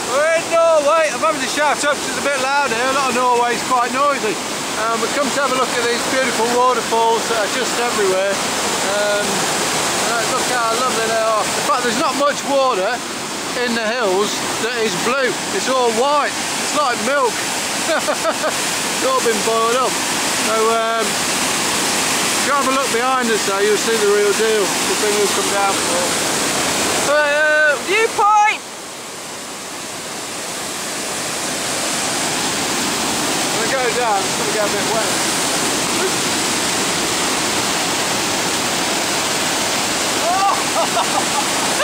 We're in Norway. I'm having to shout up because it's a bit loud here. A lot of Norway is quite noisy. We've come to have a look at these beautiful waterfalls that are just everywhere. Look how lovely they are. In fact, there's not much water in the hills that is blue. It's all white. It's like milk. It's all been boiled up. So if you have a look behind us though, you'll see the real deal. The thing we've come down for. Viewpoint! When I go down, it's going to get a bit wet. Oh!